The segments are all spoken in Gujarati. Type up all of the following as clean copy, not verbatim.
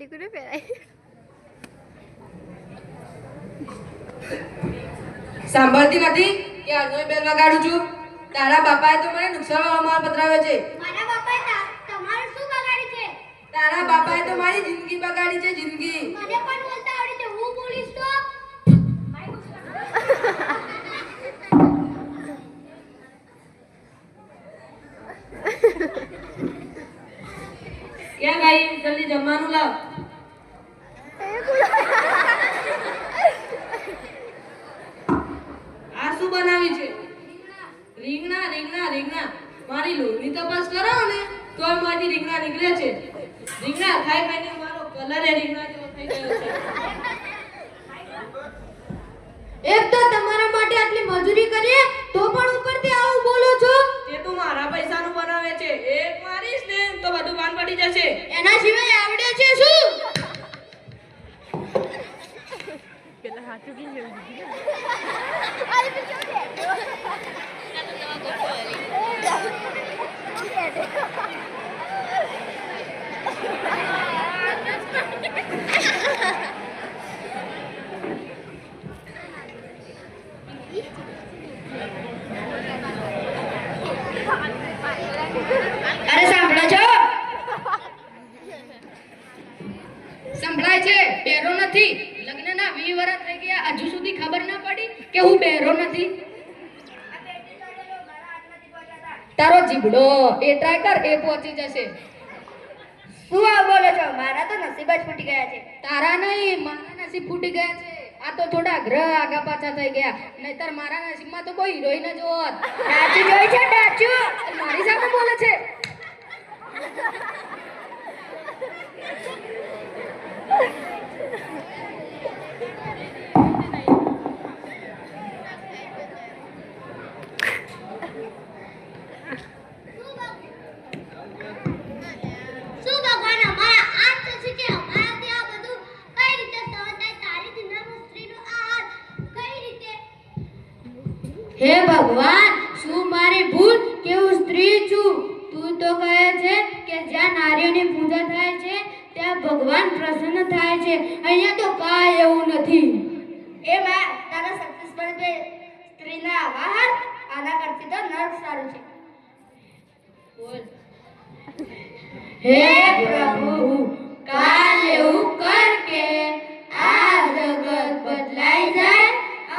પેટીકુટ પહેરાય. સાંભળતી નથી કે આજનો બેલ વગાડું છું. તારા બાપાએ તો મને નુકસાન અમાર પધરાવ્યો છે. મારા બાપાએ તમારું શું બગાડ્યું છે? તારા બાપાએ તો મારી જિંદગી બગાડી છે, જિંદગી. મને પણ બોલતા આવડે છે. હું બોલીશ તો ક્યાં ગઈ? જલ્દી જમવાનું લાવ. આ શું બનાવી છે? રીંગણા. રીંગણા રીંગણા મારી લોહીની તપાસ કરો ને તોય મારી રીંગણા નીકળે છે. રીંગણા ખાઈ ખાઈને મારો કલર રીંગણા જેવો થઈ ગયો છે. એક તો તમારા માટે આટલી મજૂરી કરીએ તો પણ ઉપરથી આવું બોલો છો. તે તું મારા પૈસાનું બનાવે છે. એક મારીશ ને તો બધું પાન પડી જશે. એના સિવાય આવડે છે શું? પેલા હાથું બી જેવું દીધી. અરે સાંભળો છો? સંભળાય છે. બેરો નથી. લગ્નના 20 વર્ષ થઈ ગયા હજુ સુધી ખબર ના પડી કે હું બેરો નથી. તારો જીબડો એ ટ્રાય કર, એ પહોંચી જશે. શું આ બોલો છો? મારા તો નસીબ જ ફૂટી ગયા છે. તારા નહીં, મારા નસીબ ફૂટી ગયા છે. આ તો થોડા ગ્રહ આગા પાછા થઈ ગયા. નહીતર મારા નસીબમાં તો કોઈ હિરોઈન જ હોત. ડાચુ જોઈ છે? ડાચુ મારી સામે બોલે છે. શું ભગવાન અમારા આજ થશે કે અમારાથી આ બધું કઈ રીતે સહન થાય? તારી દુનિયામાં સ્ત્રીનો આ હાલ કઈ રીતે? હે ભગવાન, શું મારી ભૂલ કે હું સ્ત્રી છું? તું તો કહે છે કે જ્યાં નારીઓની પૂજા થાય છે ત્યાં ભગવાન પ્રસન્ન થાય છે. અહીંયા તો કાંઈ એવું નથી. એ માં, તારા સક્સેસ પર સ્ત્રીના આવાહન આના કરતી તો નર્ક સારું છે. બોલ. હે પ્રભુ, કાલ એવું કર કે આ જગત બદલાઈ જાય,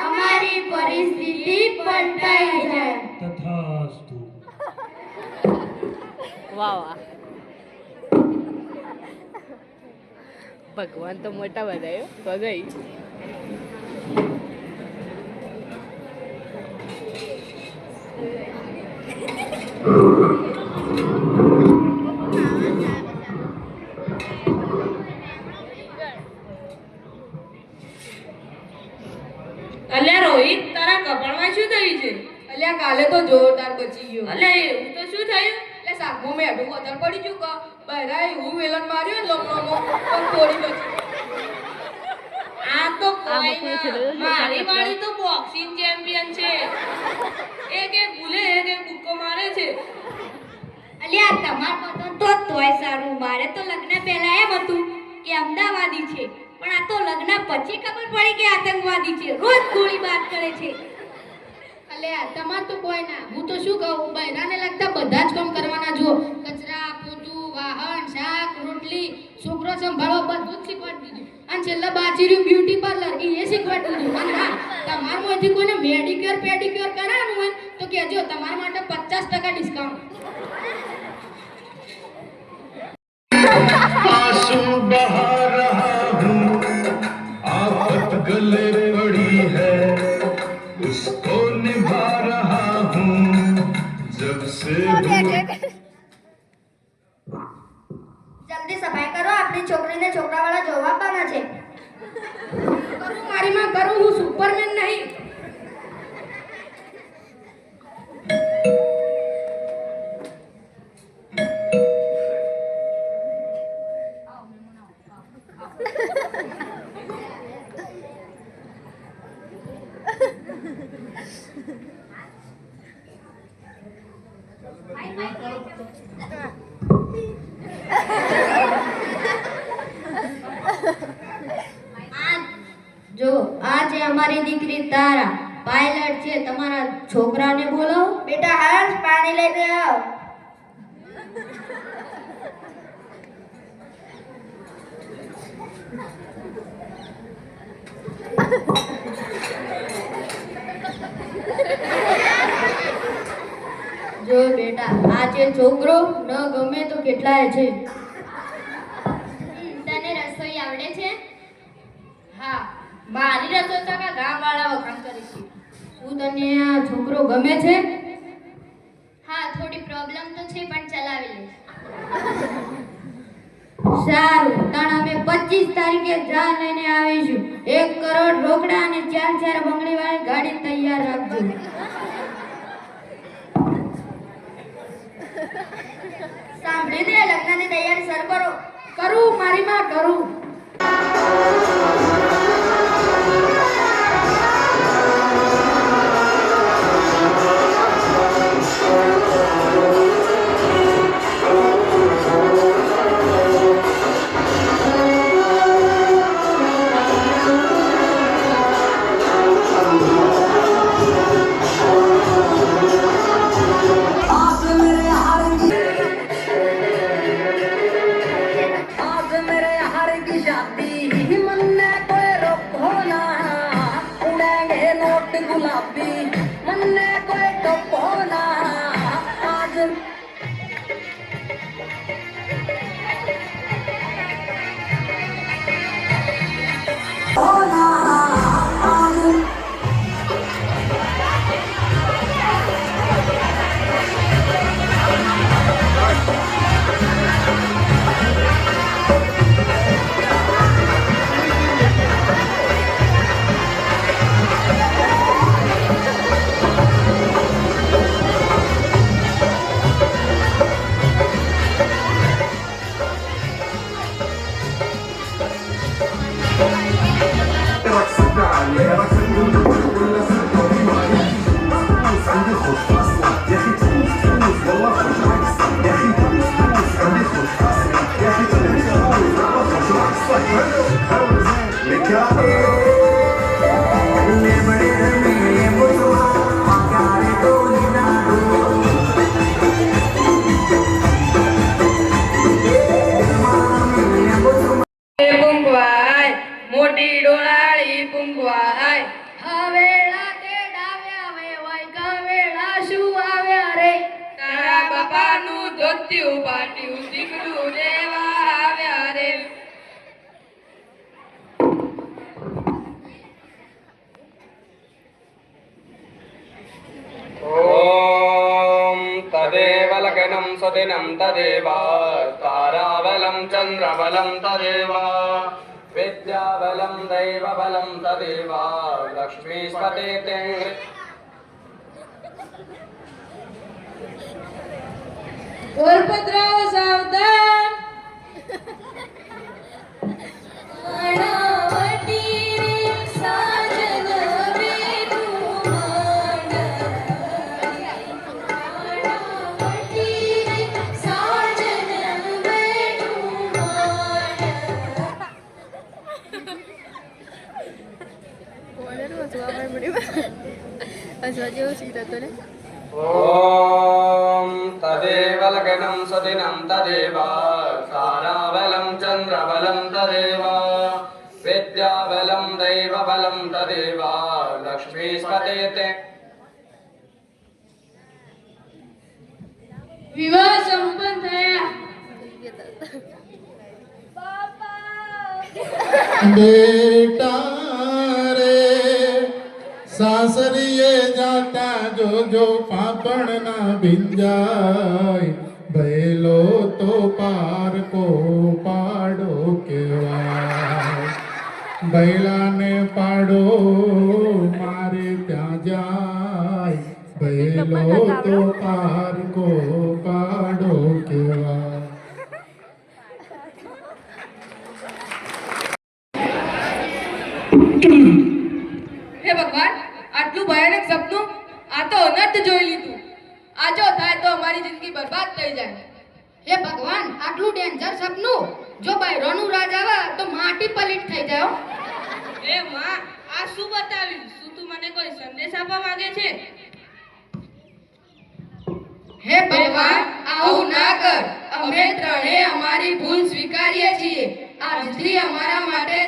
અમારી પરિસ્થિતિ પલટાઈ જાય. તથાસ્તુ. વાહ વાહ. ભગવાન તો મોટા બધાયો ભગાઈ. અલ્યા રોહિત, તારા કપાળમાં શું થયું છે? અલ્યા કાલે તો જોરદાર બચી ગયો. અલ્યા એવું તો શું થયું? એટલે સાગમો મેઢું વધારે પડી ગયું કા બહેરાય હું વેલન માર્યો ને લમણોમાં પણ થોડી બચી. આ તો કોઈ ના, મારી વાળી તો બોક્સિંગ ચેમ્પિયન છે. એક ભૂલે એક મુક્કો મારે છે. અલ્યા તમાર પતન તો તોય સારું. મારે તો લગ્ન પહેલા એમ હતું કે અમદાવાદી છે, પણ આ તો લગ્ન પછી ખબર પડી કે આતંકવાદી છે. રોજ ગોળીબાર કરે છે. અલ્યા તમાર તો કોઈ ના. હું તો શું કહું, બહેરાને લગતા બધા જ કામ કરવાના. જુઓ, કચરા પોતું, વાહન, શાક, રોટલી, છોકરો સંભાળો બધું જ શીખવાડી દીધું. અને છેલ્લા બાચીર્યું બ્યુટી પાર્લર એ શીખવાડી દીધું. અને હા, તમારમાંથી કોઈને મેડિક્યોર પેડિક્યોર કરાવવાનું હોય તો કહેજો, તમારા માટે 50% ડિસ્કાઉન્ટ. आंसू बहा रहा हूँ, आफत गले पड़ी है, उसको निभा रहा हूँ जब से જલ્દી સફાઈ કરો. આપણી છોકરીને છોકરાવાળા જોવા આવવાના છે. કરું મારી માં કરું, હું સુપરમેન નહીં. જો આ છે અમારી દીકરી તારા પાયલટ છે તમારા છોકરાને બોલો બેટા હર્ષ પાણી લઈને આવ જો બેટા આ છે છોકરો ન ગમે તો કેટલાય છે તને રસોઈ આવડે છે હા મારી રસોઈ તો કા ગામવાળા વખાણ કરે છે શું તને આ છોકરો ગમે છે હા થોડી પ્રોબ્લેમ તો છે પણ ચલાવી લે સારું તાણ અમે 25 તારીખે જા લઈને આવીશું 1 કરોડ રોકડા અને 4 બંગડી વાળી ગાડી તૈયાર રાખજો સાંભળી દે લગ્નની તૈયારી શરૂ કરો કરું મારી માં કરું મોટી ડોળાળી પુંગવાય હવેળા તે ડાવ્યા વેવાય ગવેળા શું આવ્યા રે તારા બાપાનું ધોત્યું પાટ્યું દીકરું દેવા આવ્યા રે ओम तदेव लग्नं सुदिनं तदेव ताराबलं चन्द्रबलं तदेव विद्याबलं दैवबलं तदेव लक्ष्मीस्पते ते ઓરપતરાવ સાવધાન હસવા જેવો સીધો તો ને ओम तदेव लग्नं सुदिनं तदेव ताराबलं चन्द्रबलं तदेव विद्याबलं दैवबलं तदेव लक्ष्मीस्पते ते વિવાહ સંપન્ન થયા बेटा रे सासरिए जाता जो जो पापड़ ना भिंजाय भैलो तो पार को पाडो केवाय बैला ने पाडो मारे ત્યાં જાય ભૈલો તો પાર को पाडो केवाय હે ભગવાન આટલું ભયાનક સપનું આ તો અનર્થ જોઈ લીધું આ જો થાય તો અમારી જિંદગી બરબાદ થઈ જાય હે ભગવાન આટલું ડેન્જર સપનું જો બૈરોનું રાજ આવે તો માટી પલટ થઈ જાય હે માં, આ શું બતાવ્યું? શું તું મને કોઈ સંદેશ આપવા માંગે છે? હે ભગવાન, આવું ના કર. અમે ત્રણેય અમારી ભૂલ સ્વીકારીએ છીએ. આજથી અમારા માટે